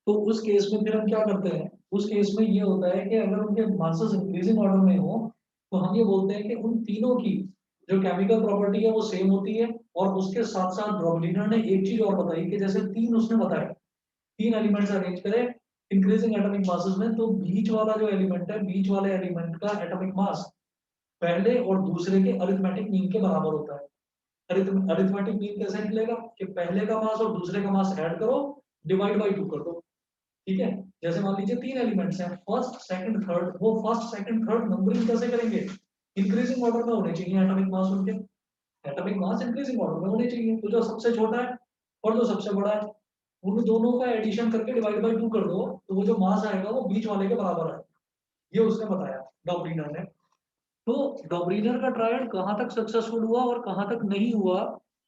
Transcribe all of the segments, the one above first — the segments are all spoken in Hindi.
तो उस केस में फिर हम क्या करते हैं, उस केस में ये होता है कि अगर उनके मासेस इंक्रीजिंग ऑर्डर में हो तो हम ये बोलते हैं कि उन तीनों की जो केमिकल प्रॉपर्टी है वो सेम होती है। और उसके साथ साथ ड्रॉबलिनर ने एक चीज और बताई कि जैसे तीन उसने बताया, तीन एलिमेंट्स अरेंज करें इंक्रीजिंग एटॉमिक मासेस में, तो बीच वाला जो एलिमेंट है, बीच वाले एलिमेंट का एटॉमिक मास पहले और दूसरे के अरिथमेटिक मीन के बराबर होता है। अरिथमेटिक मीन कैसे निकलेगा कि पहले का मास और दूसरे का मास ऐड करो, डिवाइड बाई 2 कर दो। ठीक है, जैसे मान लीजिए तीन एलिमेंट्स हैं, फर्स्ट सेकंड थर्ड, वो फर्स्ट सेकंड थर्ड नंबरिंग कैसे करेंगे, इंक्रीजिंग ऑर्डर में होने चाहिए एटॉमिक मास उनके, एटॉमिक मास इंक्रीजिंग ऑर्डर में होने चाहिए। तो जो सबसे छोटा है और जो सबसे बड़ा है, उन दोनों का एडिशन करके डिवाइड बाई 2 कर दो, तो वो जो मास आएगा वो बीच वाले के बराबर है। ये उसने बताया डॉबरीनर ने। तो डॉबरीनर का ट्रायड कहाँ तक सक्सेसफुल हुआ और कहाँ तक नहीं हुआ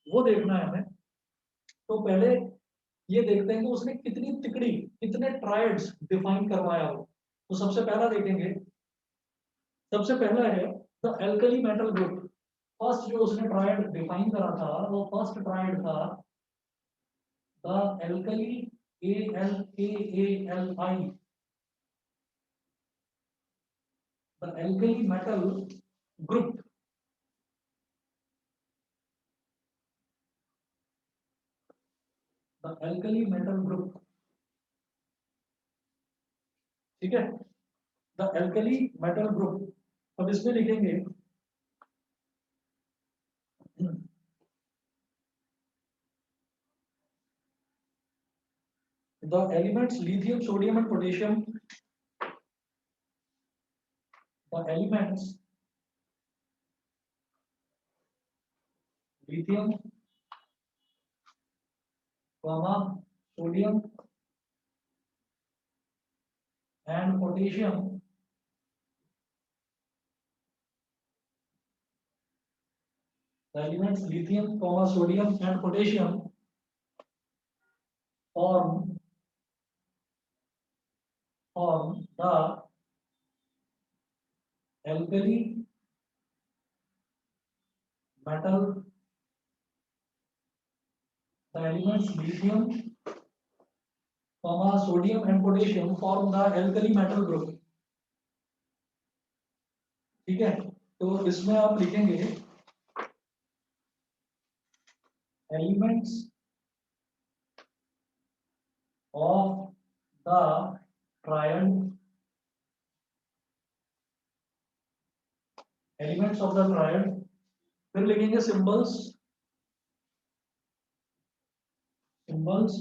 वो देखना है हमें। तो पहले ये देखते हैं कि उसने कितनी तिकड़ी, कितने ट्रायड्स डिफाइन करवाया हो। तो सबसे पहला देखेंगे, सबसे पहला है the alkali metal group. First जो उसने ट्रायड डिफाइन करा था वो फर्स्ट ट्रायड था the alkali, ALKALI, the alkali metal group. The alkali metal group, ठीक है, द एल्कली मेटल ग्रुप। अब इसमें लिखेंगे the elements lithium sodium and potassium, the elements lithium, sodium and potassium, the elements lithium, sodium and potassium form the alkali metal. The elements lithium, sodium and potassium form the alkali metal group। ठीक है, तो इसमें आप लिखेंगे elements of the triad, elements of the triad। फिर लिखेंगे सिंबल्स, सिंबल्स,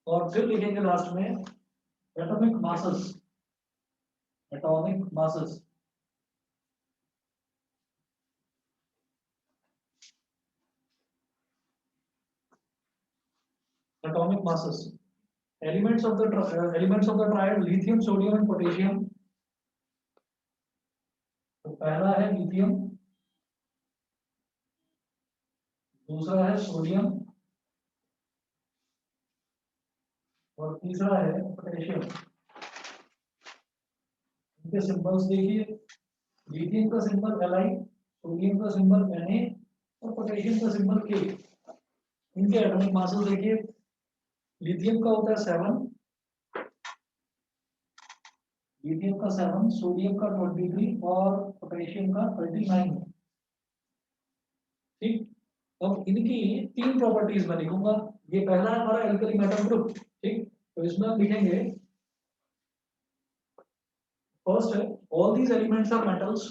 और फिर लिखेंगे लास्ट में atomic masses, atomic masses. Atomic masses, elements of the triad lithium sodium and potassium। तो पहला है लिथियम, दूसरा है सोडियम और तीसरा है पोटेशियम। इनके सिंबल्स देखिए, लिथियम का सिंबल Li, सोडियम का सिंबल Na और पोटेशियम का सिंबल K। इनके एटॉमिक मासेस देखिए, लिथियम का होता है 7, लिथियम का 7, सोडियम का 23 और पोटेशियम का 39। ठीक, अब इनकी तीन प्रॉपर्टीज मैं लिखूंगा। ये पहला है हमारा एल्कली मेटल ग्रुप। ठीक, तो इसमें हम लिखेंगे फर्स्ट है all these elements are metals,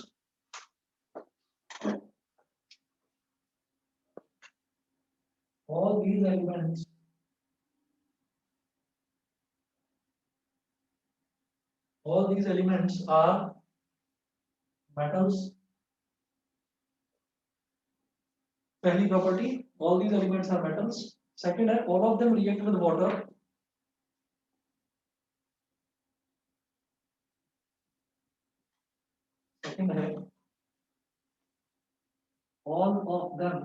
all these elements are metals। पहली property, all these elements are metals। Second है all of them react with water। सेकंड है all of them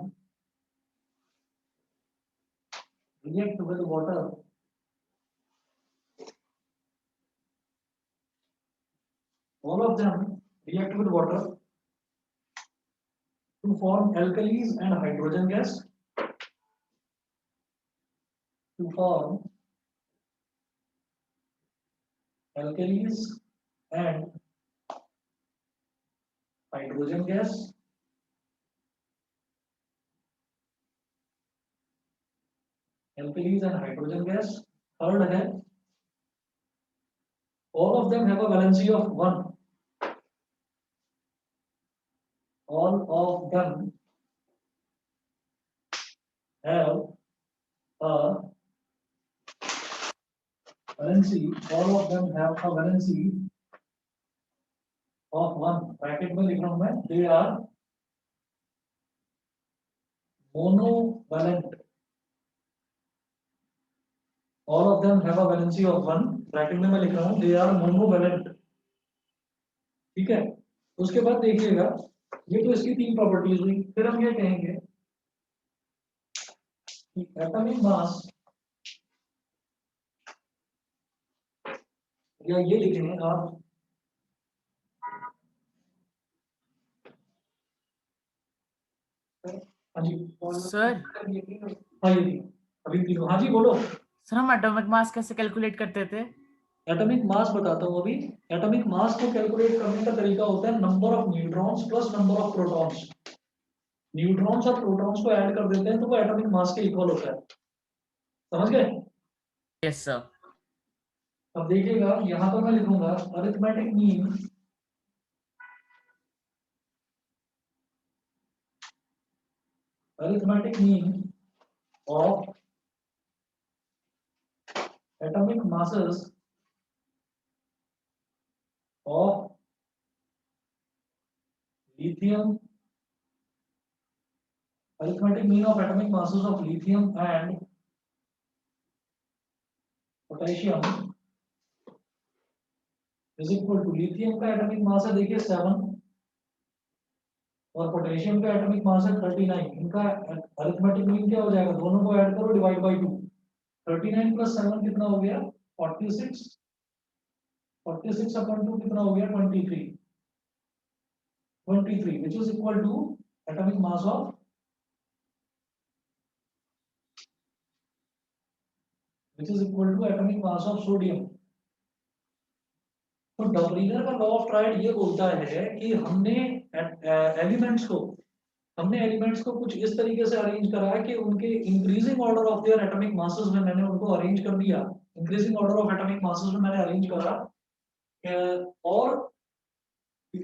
react with water। all of them react with water to form alkalis and hydrogen gas। to form alkalis and hydrogen gas. Alkalis and hydrogen gas. Third है, all of them have a valency of 1. All of them have a valency. All of them have a valency of 1. Bracket में लिख रहा हूं मैं, they are monovalent. All of them have a valency of 1. Bracket में मैं लिख रहा हूं they are monovalent. ठीक है, उसके बाद देखिएगा, ये तो इसकी 3 प्रॉपर्टीज हुई। फिर हम ये कहेंगे कि एटॉमिक मास, या ये लिखेंगे आप, हाँ जी सर हाँ ये अभी तीनों, हाँ जी बोलो। सर हम एटॉमिक मास कैसे कैलकुलेट करते थे? एटॉमिक मास बताता हूँ अभी। एटॉमिक मास को कैलकुलेट करने का तरीका होता है number of neutrons plus number of protons. Neutrons और प्रोटॉन्स को ऐड कर देते हैं तो वो एटॉमिक मास के इक्वल होता है। समझ गए? Yes sir. अब देखिएगा, यहाँ पर मैं लिखूंगा arithmetic mean of atomic masses of lithium, arithmetic mean of atomic masses of lithium and potassium is equal to, lithium का एटॉमिक मास है देखिए 7 और पोटेशियम का एटॉमिक मास है 39। इनका अरिथमेटिक मीन क्या हो जाएगा, दोनों को ऐड करो, डिवाइड बाय 2। 39 प्लस 7 कितना हो गया, 46। 46 अपॉन 2 कितना हो गया, 23। 23 which is equal to atomic mass of, which is equal to atomic mass of sodium। तो डबरीनर का लॉ ऑफ ट्रायड ये बोलता है कि हमने एलिमेंट्स को कुछ इस तरीके से अरेंज करा है कि उनके increasing order of their atomic masses में मैंने उनको अरेंज कर दिया। Increasing order of atomic masses में मैंने अरेंज करा, और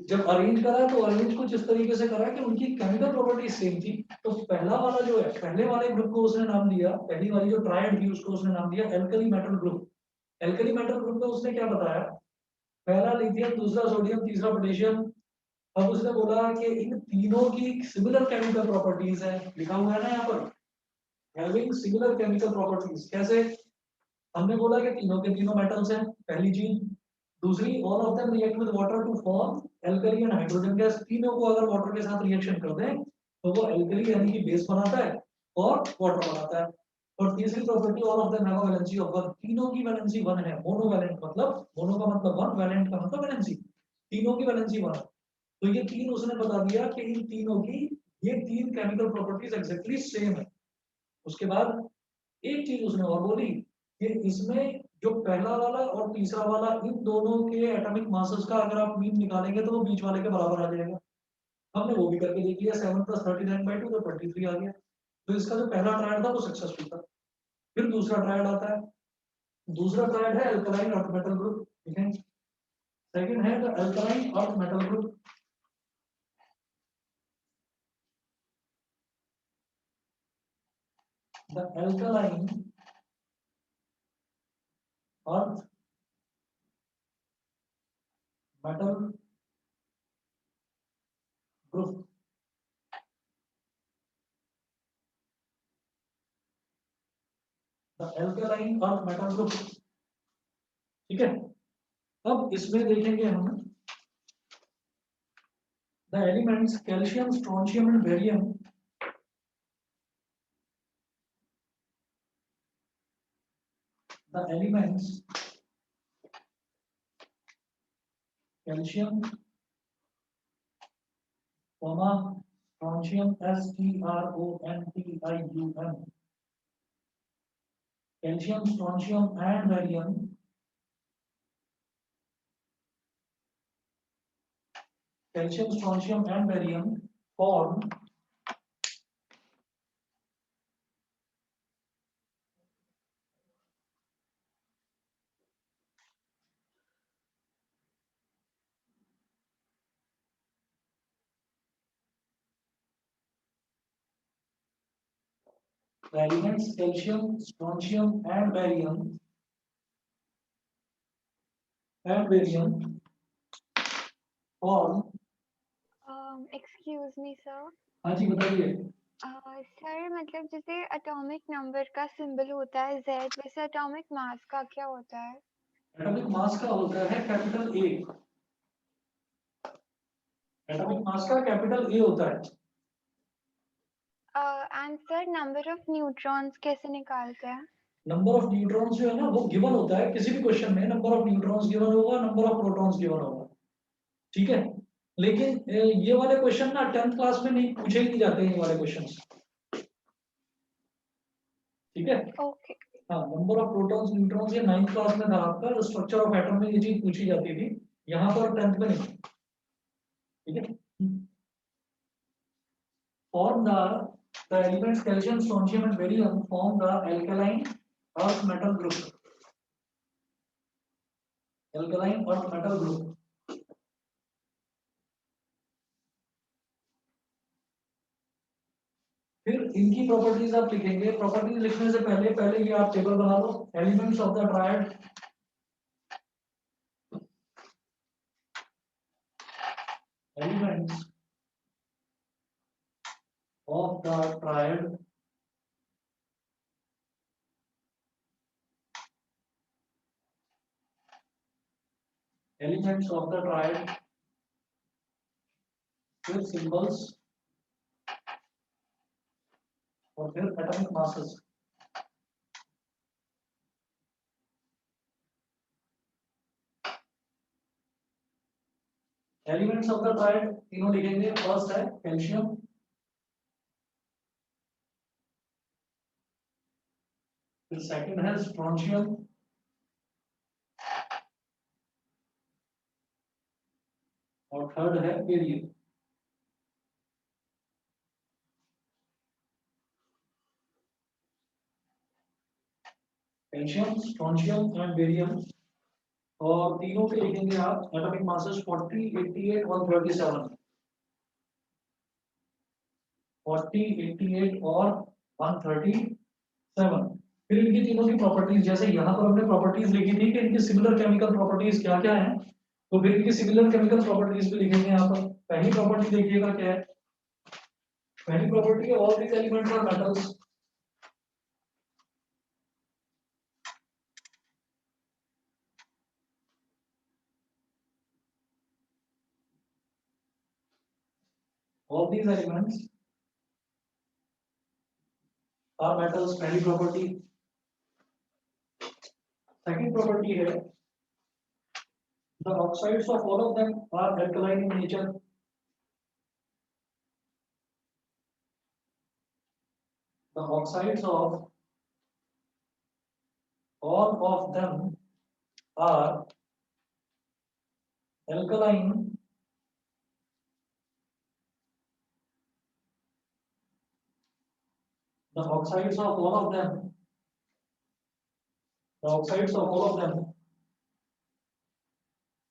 जब अरेंज करा तो अरेंज कुछ इस तरीके से करा कि उनकी केमिकल प्रॉपर्टी सेम थी। तो पहला वाला जो है, पहले वाले ग्रुप को उसने नाम दिया, पहली वाली जो ट्रायड थी उसको उसने नाम दिया alkali metal group. Alkali metal group में उसने क्या बताया, पहला लिथियम, दूसरा सोडियम, तीसरा पोटेशियम। अब उसने बोला कि इन तीनों की सिमिलर केमिकल प्रॉपर्टीज है, लिखा हुआ है ना यहाँ पर, हैविंग सिमिलर केमिकल प्रॉपर्टीज। कैसे? हमने बोला कि तीनों के तीनों मेटल्स हैं, पहली चीज। दूसरी, all of them react with water to form alkali and hydrogen gas. तीनों को अगर वाटर के साथ रिएक्शन कर दें तो वो एल्कली यानी कि बेस बनाता है और वाटर बनाता है। और तीसरी property, all of them have a valency of 1। तीनों की वैलेंसी 1 है। मोनोवैलेंट मतलब, मोनो का मतलब 1, वैलेंट का मतलब वैलेंसी। तीनों की वैलेंसी 1 है। तो ये तीन उसने बता दिया कि इन तीनों की ये तीन केमिकल प्रॉपर्टीज एग्जैक्टली सेम है। उसके बाद एक चीज उसने और बोली कि इसमें जो पहला वाला और तीसरा वाला, इन दोनों के एटॉमिक मासेस का अगर आप मीन निकालेंगे तो वो बीच वाले के बराबर आ जाएगा। हमने वो भी करके देख लिया, 7 + 39/2 तो 23 आ गया। तो इसका जो पहला ट्रायल था वो सक्सेसफुल था। फिर दूसरा ट्रायल आता है। दूसरा ट्रायल है अल्कलाइन अर्थ मेटल ग्रुप, ठीक है। सेकंड है the alkaline earth metal group. The alkaline earth metal group. The alkaline earth metal group, ठीक है। अब इसमें देखेंगे हम the elements calcium, strontium and barium. The elements calcium, strontium, STRONTIUM, calcium, strontium and barium form the elements calcium, strontium and barium form. Excuse me sir. हाँ जी बताइए। सर मतलब जैसे एटॉमिक नंबर का सिंबल होता है Z, वैसे एटॉमिक मास का क्या होता है? एटॉमिक मास का होता है कैपिटल ए। एटॉमिक मास का कैपिटल ए होता है। And sir number of neutrons कैसे निकालते हैं? नंबर ऑफ न्यूट्रॉन्स जो है ना वो गिवन होता है किसी भी क्वेश्चन में। नंबर ऑफ न्यूट्रॉन्स गिवन होगा, नंबर ऑफ प्रोटॉन्स गिवन होगा, ठीक है। लेकिन ये वाले क्वेश्चन ना 10th क्लास में नहीं पूछे ही नहीं जाते ये वाले क्वेश्चंस, ठीक है। ओके। हाँ, नंबर ऑफ प्रोटॉन्स न्यूट्रॉन्स ये 9th क्लास में था आपका, स्ट्रक्चर ऑफ एटम में ये चीज पूछी जाती थी, यहाँ पर 10th में नहीं, ठीक है। Form the elements calcium, strontium and barium form the alkaline earth metal group. Alkaline earth metal group. फिर इनकी प्रॉपर्टीज आप लिखेंगे। प्रॉपर्टीज लिखने से पहले ये आप टेबल बना लो। Elements of the triad, elements of the triad elements of the triad फिर सिंबल्स और फिर atomic masses. Elements of the triad तीनों लिखेंगे। फर्स्ट है कैल्शियम, फिर सेकंड है स्ट्रोंशियम, और थर्ड है barium. Calcium, strontium and barium, और तीनों के लिखेंगे आप एटॉमिक मासेस 40, 88 और 37। 40, 88 और 137। फिर इनकी तीनों की प्रॉपर्टीज, जैसे यहाँ पर हमने प्रॉपर्टीज लिखी थी कि इनकी सिमिलर केमिकल प्रॉपर्टीज क्या क्या है, तो फिर इनकी सिमिलर केमिकल प्रॉपर्टीज भी लिखेंगे यहाँ पर। पहली प्रॉपर्टी देखिएगा क्या है। पहली प्रॉपर्टी है all these elements are metals. All these elements are metals, पहली प्रॉपर्टी। सेकंड प्रॉपर्टी है the oxides of all of them are alkaline in nature. The oxides of all of them are alkaline the oxides of all of them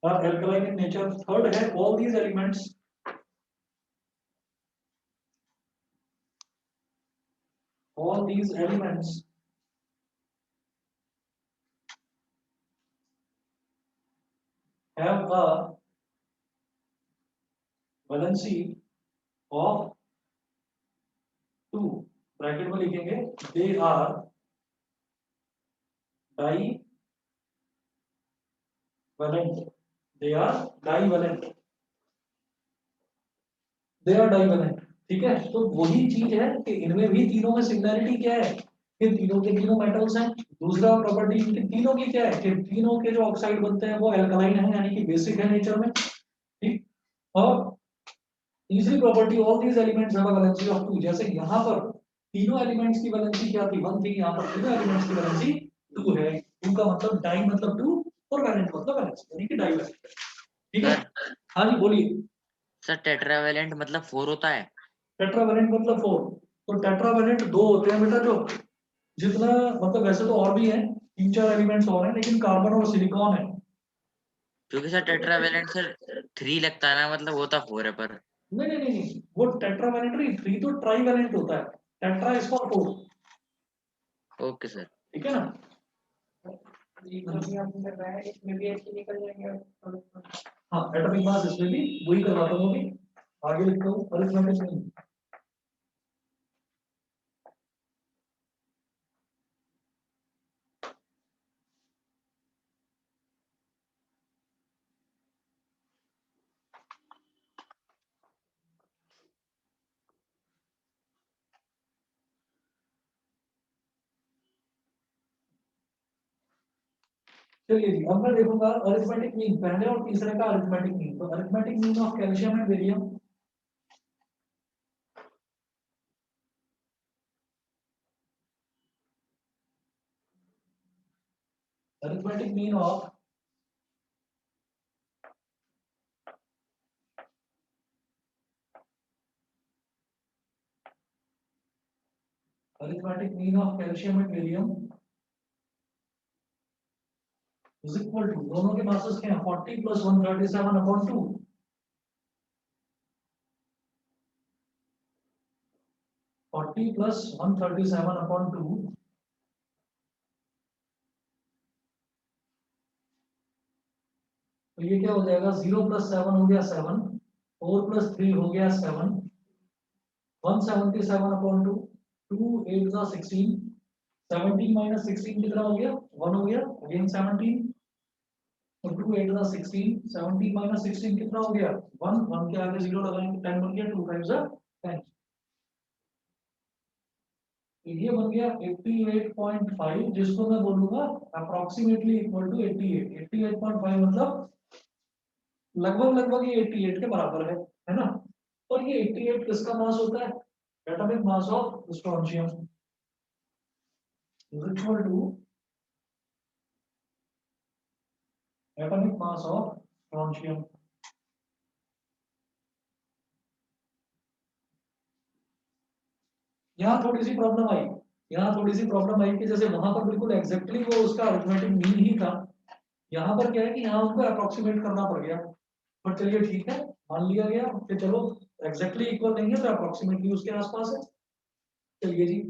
are alkaline in nature. Third है all these elements have a valency of 2। Bracket में लिखेंगे they are divalent। ठीक है। तो वही चीज है कि इनमें भी तीनों में सिमिलरिटी क्या है कि तीनों के तीनों मेटल्स हैं। दूसरा प्रॉपर्टी इनके तीनों की क्या है कि तीनों के जो ऑक्साइड बनते हैं वो एल्कलाइन है, यानी कि बेसिक है नेचर में, ठीक। और तीसरी property all these elements have a valency of 2। जैसे यहाँ पर तीनों एलिमेंट्स की वैलेंसी क्या थी, 1 थी, यहाँ पर तीनों एलिमेंट्स की वैलेंसी 2 है। 2 का मतलब डाई मतलब 2 और वैलेंट मतलब वैलेंस, यानी कि डाई वैलेंट। ठीक है, हाँ जी बोलिए। सर टेट्रावेलेंट मतलब 4 होता है। टेट्रावेलेंट मतलब 4, तो टेट्रावेलेंट 2 होते हैं बेटा, जो जितना मतलब वैसे तो और भी हैं, 3-4 एलिमेंट्स और हैं, लेकिन कार्बन और सिलिकॉन है। क्योंकि सर टेट्रावेलेंट सर 3 लगता है ना, मतलब होता 4 है पर। नहीं नहीं नहीं नहीं, वो टेट्रावेलेंट नहीं, 3 तो ट्राइवेलेंट होता है, tetra is for 4। Okay sir. ठीक है ना। इसमें भी ऐसे निकल जाएंगे। हाँ, एटॉमिक मास इसमें भी वही करवाता हूँ अभी, आगे लिखता हूँ अरिथमेटिक मीन। चलिए जी, अब मैं देखूंगा अरिथमेटिक मीन, पहले और तीसरे का अरिथमेटिक मीन। तो arithmetic mean of calcium and barium, arithmetic mean of arithmetic mean of calcium and barium is equal to, दोनों के मासेस क्या हैं, 40 plus 137 upon 2, 40 plus 137 upon 2, तो ये क्या हो जाएगा, 0 plus 7 हो गया 7, 4 plus 3 हो गया 7, 177 upon 2, 2 8 का 16, 17 minus 16 कितना हो गया, 1 हो गया, अगेन 17, तो 2 8 का 16, 17 minus 16 कितना हो गया, 1, 1 के आगे 0 लगाएंगे, 10 बन गया, 2 times 10, ये बन गया 88.5, जिसको मैं बोलूंगा अप्रोक्सीमेटली इक्वल टू 88। 88.5 मतलब लगभग लगभग ये 88 के बराबर है ना। और ये 88 किसका मास होता है, atomic mass of strontium is equal to atomic mass of strontium. यहाँ थोड़ी सी प्रॉब्लम आई, यहाँ थोड़ी सी प्रॉब्लम आई कि जैसे वहां पर बिल्कुल एग्जैक्टली वो उसका अरिथमेटिक मीन ही था, यहाँ पर क्या है कि यहाँ उनको अप्रोक्सीमेट करना पड़ गया। पर चलिए ठीक है, मान लिया गया कि चलो एग्जैक्टली इक्वल नहीं है तो अप्रोक्सीमेटली उसके आसपास है। चलिए जी,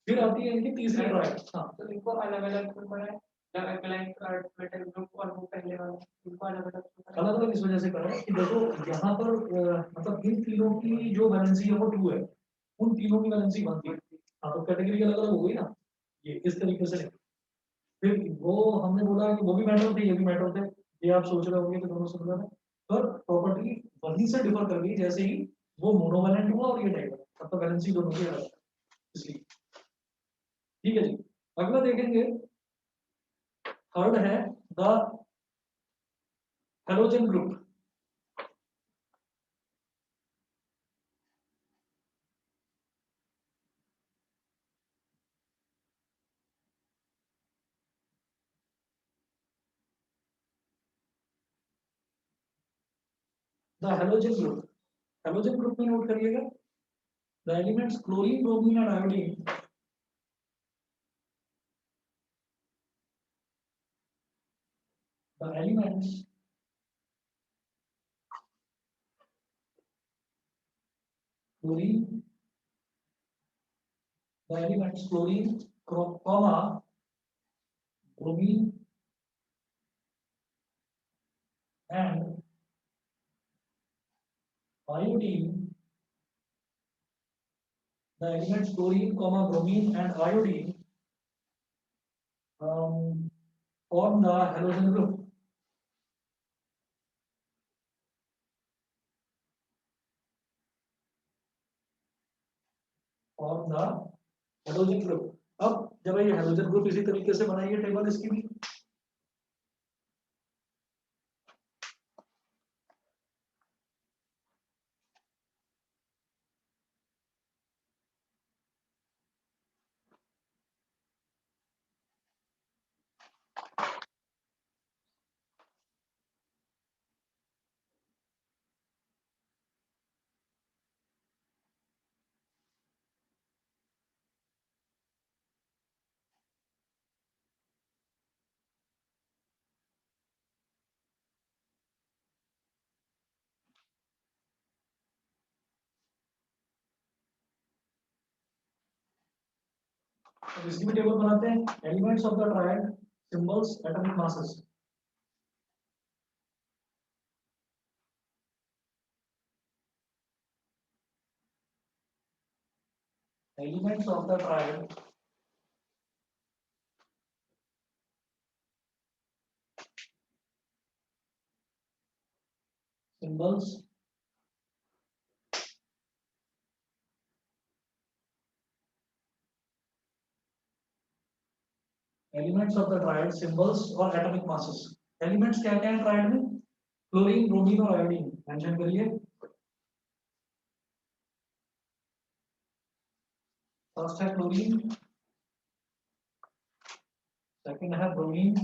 फिर आती है इनकी तीसरी ट्रायल। हाँ, तो इनको अलग अलग बनाए, मेटल ग्रुप और वो पहले वाला, इनको अलग अलग अलग अलग इस वजह से कर रहे हैं कि देखो यहाँ पर मतलब इन तीनों की जो वैलेंसी है वो 2 है, उन तीनों की वैलेंसी 1 थी। हाँ, तो कैटेगरी अलग अलग हो गई ना, ये इस तरीके से नहीं। फिर वो हमने बोला कि वो भी मैटर थे, ये भी मैटर थे, ये आप सोच रहे होंगे कि दोनों सिमिलर है, पर प्रॉपर्टी वहीं से डिफर कर गई जैसे ही वो मोनोवैलेंट हुआ और ये डाइवैलेंट, तब तो वैलेंसी दोनों की अलग है, इसलिए। ठीक है जी, अगला देखेंगे, थर्ड है the halogen group. The halogen group, halogen group में नोट करिएगा, the elements chlorine, bromine and iodine, the elements chlorine, the elements chlorine, comma bromine and iodine, the elements chlorine, bromine and iodine form the halogen group. Form the halogen group. अब जब ये halogen group इसी तरीके से बनाइए टेबल इसकी भी, तो इसकी भी टेबल बनाते हैं। Elements of the triad, symbols, atomic masses. Elements of the triad, symbols, elements of the triad, symbols और atomic masses। elements क्या क्या है triad में? क्लोरीन, ब्रोमीन और आयोडीन मेंशन करिए। फर्स्ट है क्लोरीन, सेकंड है ब्रोमीन,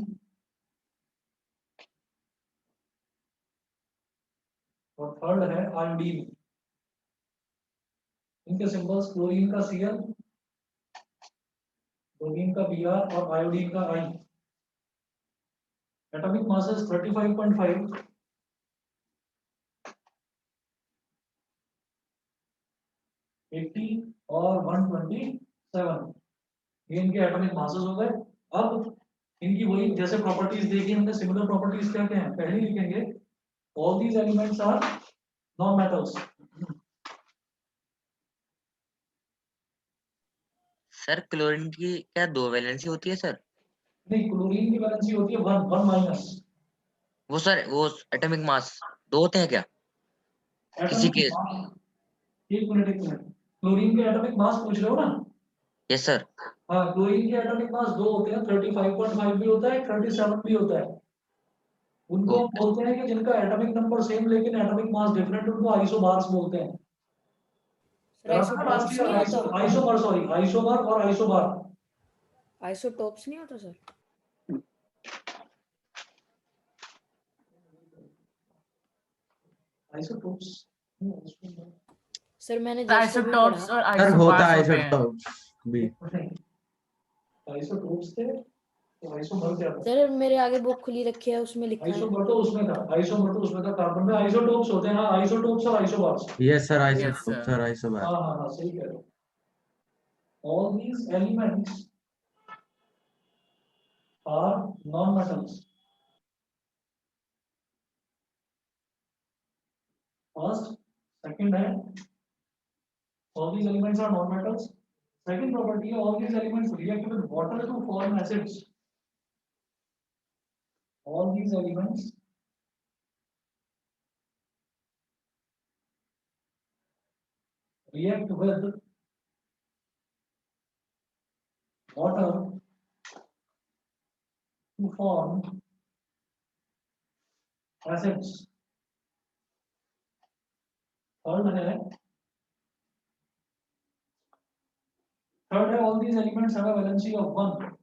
और थर्ड है आयोडीन। इनके सिंबल्स क्लोरीन का Cl, ब्रोमीन का Br और आयोडीन का I। एटॉमिक मासेस 35.5, 80 और 127। ये इनके एटॉमिक मासेस हो गए। अब इनकी वही जैसे प्रॉपर्टीज देखी हमने, सिमिलर प्रॉपर्टीज क्या क्या है पहले ही लिखेंगे। All these elements are non metals. Sir chlorine की क्या 2 वैलेंसी होती है सर? नहीं, क्लोरीन की वैलेंसी होती है 1 माइनस। वो सर वो एटॉमिक मास 2 होते हैं क्या किसी एटॉमिक के? मास, एक मिनट, क्लोरीन के एटॉमिक मास पूछ रहे हो ना? Yes sir. हाँ, क्लोरीन के एटॉमिक मास दो होते हैं, 35.5 भी होता है, 37 भी होता है। उनको हम बोलते हैं कि जिनका एटॉमिक नंबर सेम लेकिन एटॉमिक मास डिफरेंट, उनको आइसोबार्स बोलते हैं। आइसोटॉप्स नहीं होता? आइसोमर, सॉरी, आइसोमर और आइसोबार। आइसोटॉप्स नहीं होता सर? आइसोटोप्स सर मैंने जस्ट अभी आइसोटॉप्स पढ़ा। और सर होता है आइसोबार्स होते हैं। आइसोटॉप्स भी। आइसोटोप्स थे तो आइसोमर क्या था? सर मेरे आगे बुक खुली रखी है, उसमें लिखा है। आइसोमर तो उसमें था, आइसोमर तो उसमें था, कार्बन में आइसोटोप्स होते हैं। हाँ, आइसोटोप्स और isobars. Yes sir, Yes, isotope sir. Sir, isobar. हाँ हाँ हाँ, सही कह रहे हो। All these elements are non-metals. First, second है, all these elements are non-metals. Second property है, all these elements react with water to form acids. All these elements react with water to form acids. Third है, all these elements have a valency of 1.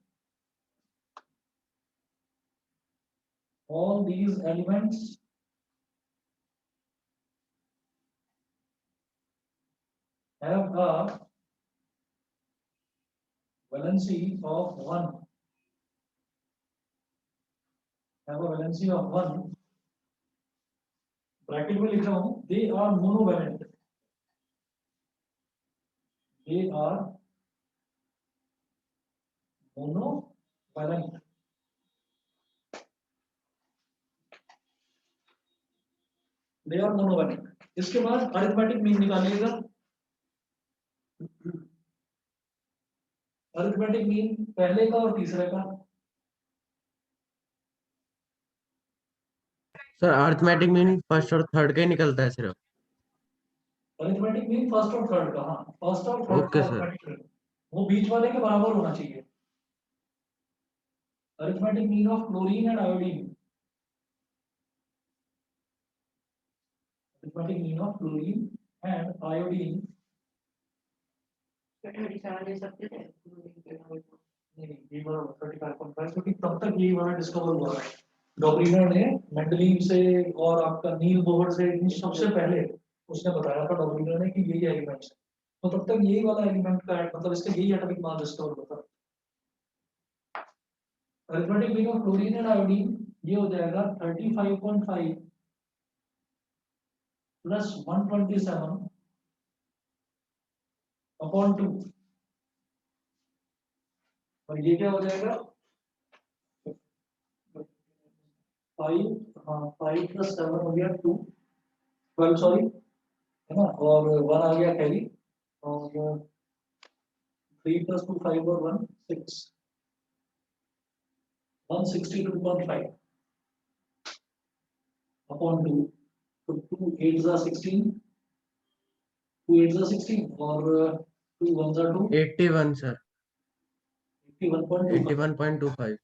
All these elements have a valency of 1. Have a valency of 1. Bracket में लिख रहा हूं, they are monovalent. They are monovalent. They are monovalent. इसके बाद अरिथमेटिक मीन निकालिएगा। अरिथमेटिक मीन पहले का और तीसरे का। सर अर्थमेटिक मीन फर्स्ट और थर्ड का ही निकलता है सिर्फ। अरिथमेटिक मीन फर्स्ट और थर्ड का। हाँ, फर्स्ट और थर्ड ओके का सर। अरिथमेटिक मीन वो बीच वाले के बराबर होना चाहिए। Arithmetic mean of chlorine and iodine. Arithmetic mean of chlorine and iodine. 37 ये सब थे। नहीं, ये वाला 35.5, क्योंकि तब तक ये वाला डिस्कवर हुआ है। डॉबरिनर ने मेंडलीव से और आपका नील बोहर से, इन सबसे पहले उसने बताया था डॉबरिनर ने कि यही एलिमेंट्स है। तो तब तक यही वाला एलिमेंट का मतलब इसका यही एटॉमिक मास डिस्कवर होता है। Arithmetic mean of chlorine and iodine ये हो जाएगा 35.5 प्लस 127 अपॉन 2। और ये क्या हो जाएगा 5, हाँ 5 + 7 हो गया 2, 12 सॉरी, है ना, और 1 आ गया कैरी, और 3 + 2 5 और 1 6, 162.5 अपॉन 2, तो 2 8 * 16, 2 8 * 16 और 2 1 * 2, 81 सर, 81.25, 81.25।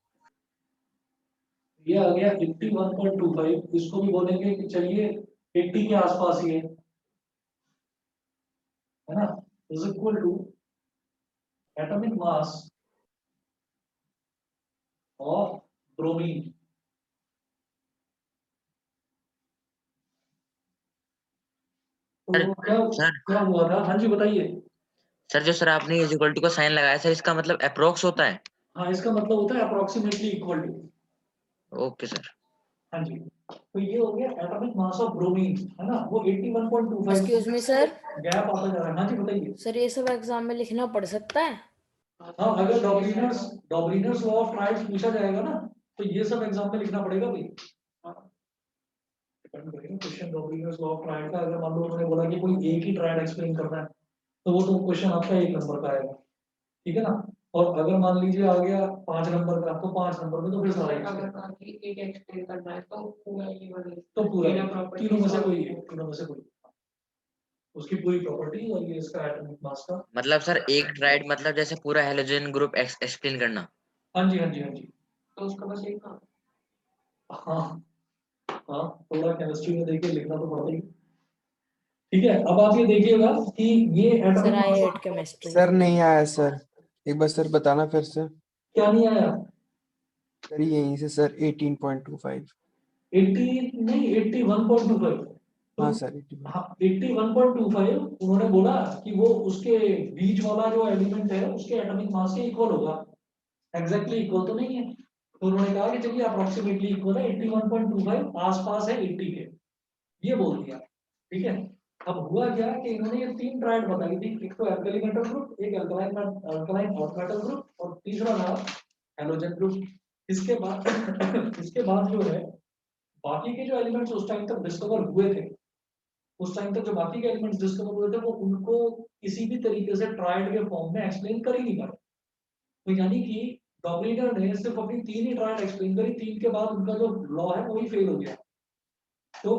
ये आ गया 81.25, इसको भी बोलेंगे कि चलिए 80 के आसपास ही है ना, is equal to atomic mass of bromine. तो क्या सर क्या हुआ था, हाँ जी बताइए। सर जो सर आपने इज इक्वल टू का साइन लगाया सर, इसका मतलब अप्रोक्स होता है? हाँ, इसका मतलब होता है approximately equal to. Okay sir. हाँ जी, तो ये हो गया एटॉमिक मास ऑफ ब्रोमीन, है ना, वो 81.25 एक्सक्यूज मी सर, गैप आता जा रहा है। हाँ जी बताइए। सर ये सब एग्जाम में लिखना पड़ सकता है? हाँ, अगर डॉबरिनर्स लॉ ऑफ ट्रायड्स पूछा जाएगा ना, तो ये सब एग्जाम में लिखना पड़ेगा भाई। क्वेश्चन डॉबरिनर्स लॉ ऑफ ट्रायड का, अगर मान लो उन्होंने बोला कि कोई एक ही ट्रायड एक्सप्लेन करना है, तो वो तो क्वेश्चन आपका 1 नंबर का आएगा, ठीक है ना। और अगर मान लीजिए आ गया 5 नंबर का, तो 5 नंबर में तो फिर सारा ही अगर कहा कि एक एक्सप्लेन करना है तो पूरा ये वाले तो पूरा बिना properties तीनों में से और- कोई एक, तीनों में से कोई उसकी पूरी प्रॉपर्टी और ये इसका एटॉमिक मास का। मतलब सर एक ट्राइड मतलब जैसे पूरा हेलोजन ग्रुप एक्सप्लेन करना। हाँ जी, हाँ जी, हाँ जी, तो उसका बस एक काम हाँ हाँ, थोड़ा केमिस्ट्री में देखिए लिखना तो पड़ता ही। ठीक है, अब आप ये देखिएगा कि ये सर एटॉमिक आई मास हेट केमिस्ट्री। सर नहीं आया सर, एक बार सर बताना फिर से। क्या नहीं आया, सर यहीं से सर 18.25। 80 नहीं 81.25। हाँ सर 81। हाँ 81.25 उन्होंने बोला कि वो उसके बीच वाला जो एलिमेंट है उसके एटॉमिक मास के इक्वल होगा, एग्जैक्टली इक्वल तो नहीं है, तो उन्होंने कहा कि चलिए अप्रोक्सीमेटली इक्वल है, 81.25 आसपास है 80 के, ये बोल दिया, ठीक है। अब हुआ क्या कि इन्होंने ये 3 ट्रायड बताई थी, एक तो एल्कली मेटल ग्रुप, एक अल्कलाइन अर्थ मेटल ग्रुप और तीसरा था हैलोजन ग्रुप। इसके बाद जो है बाकी के जो एलिमेंट्स उस टाइम तक डिस्कवर हुए थे, उस टाइम तक जो बाकी के एलिमेंट्स डिस्कवर हुए थे वो उनको किसी भी तरीके से ट्रायड के फॉर्म में एक्सप्लेन कर ही नहीं पाए। तो यानी कि डॉबरिनर ने सिर्फ अपनी 3 ही ट्रायड एक्सप्लेन करी, 3 के बाद उनका जो लॉ है वही फेल हो गया। तो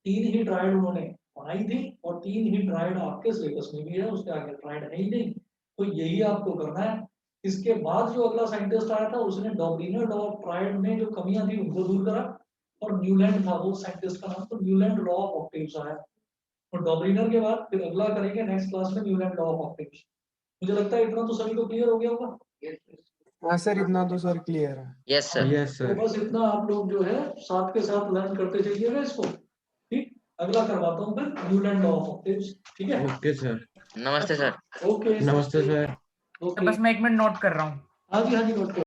3 ही ट्रायड उन्होंने बनाई थी और 3 ही ट्रायड आपके सिलेबस में भी है, उसके आगे ट्रायड है ही नहीं, तो यही आपको करना है। इसके बाद जो अगला साइंटिस्ट आया था उसने डॉबरिनर लॉ ऑफ ट्रायड में जो कमियां थी उनको दूर करा, और न्यूलैंड था वो साइंटिस्ट का नाम, तो न्यूलैंड लॉ ऑफ ऑक्टेव्स आया। तो डॉबरिनर के बाद फिर अगला करेंगे नेक्स्ट क्लास में न्यूलैंड लॉ ऑफ ऑक्टेव्स। मुझे लगता है इतना तो सभी को क्लियर हो गया होगा। हाँ सर इतना तो सर क्लियर है। Yes sir. यस तो सर। बस इतना आप लोग जो है साथ के साथ लर्न करते जाइएगा इसको, ठीक। अगला करवाता हूँ फिर न्यूलैंड लॉ ऑफ ऑक्टेव्स, ठीक है। Okay sir. नमस्ते सर। ओके नमस्ते सर। तो ओके, बस मैं 1 मिनट नोट कर रहा हूँ। हाँ जी, हाँ जी, नोट